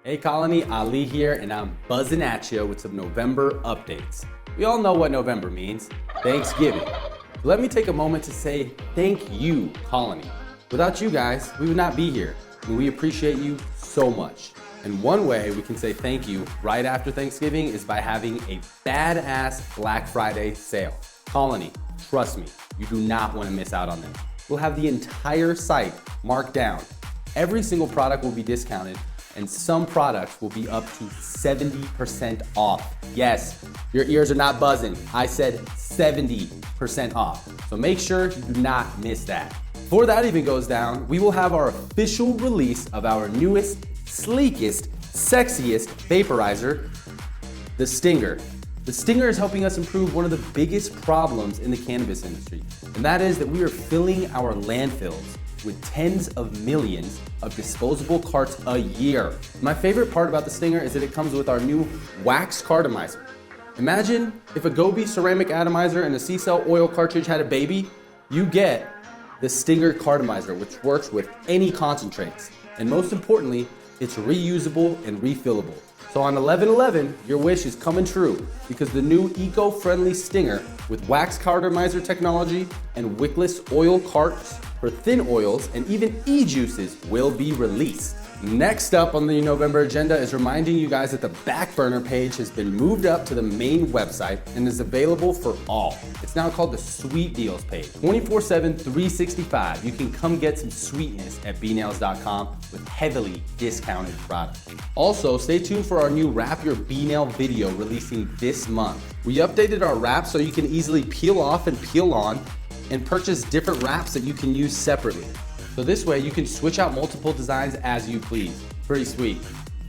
Hey Colony, Ali here, and I'm buzzing at you with some November updates. We all know what November means, Thanksgiving. Let me take a moment to say thank you, Colony. Without you guys, we would not be here, and we appreciate you so much. And one way we can say thank you right after Thanksgiving is by having a badass Black Friday sale. Colony, trust me, you do not want to miss out on them. We'll have the entire site marked down. Every single product will be discounted, and some products will be up to 70% off. Yes, your ears are not buzzing. I said 70% off. So make sure you do not miss that. Before that even goes down, we will have our official release of our newest, sleekest, sexiest vaporizer, the Stinger. The Stinger is helping us improve one of the biggest problems in the cannabis industry, and that is that we are filling our landfills with tens of millions of disposable carts a year. My favorite part about the Stinger is that it comes with our new wax cartomizer. Imagine if a Gobi ceramic atomizer and a C-cell oil cartridge had a baby. You get the Stinger cartomizer, which works with any concentrates. And most importantly, it's reusable and refillable. So on 11/11, your wish is coming true because the new eco-friendly Stinger with wax cartomizer technology and wickless oil carts for thin oils and even e-juices will be released. Next up on the November agenda is reminding you guys that the back burner page has been moved up to the main website and is available for all. It's now called the Sweet Deals page. 24/7, 365, you can come get some sweetness at bnails.com with heavily discounted products. Also, stay tuned for our new Wrap Your B-Nail video releasing this month. We updated our wrap so you can easily peel off and peel on and purchase different wraps that you can use separately. So this way you can switch out multiple designs as you please. Pretty sweet.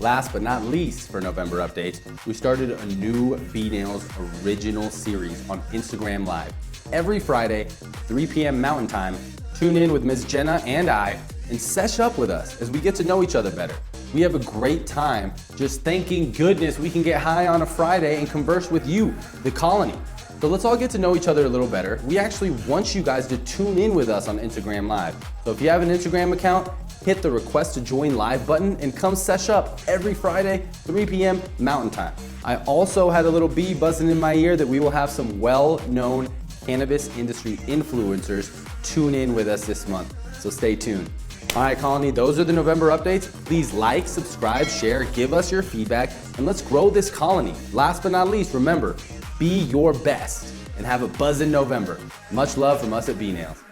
Last but not least for November updates, we started a new B-Nails original series on Instagram Live. Every Friday, 3 p.m. Mountain Time, tune in with Ms. Jenna and I and sesh up with us as we get to know each other better. We have a great time just thanking goodness we can get high on a Friday and converse with you, the Colony. So let's all get to know each other a little better. We actually want you guys to tune in with us on Instagram Live. So if you have an Instagram account, hit the request to join live button and come sesh up every Friday, 3 p.m. Mountain Time. I also had a little bee buzzing in my ear that we will have some well-known cannabis industry influencers tune in with us this month. So stay tuned. All right, Colony, those are the November updates. Please like, subscribe, share, give us your feedback, and let's grow this colony. Last but not least, remember, be your best and have a buzzin' November. Much love from us at B-Nails.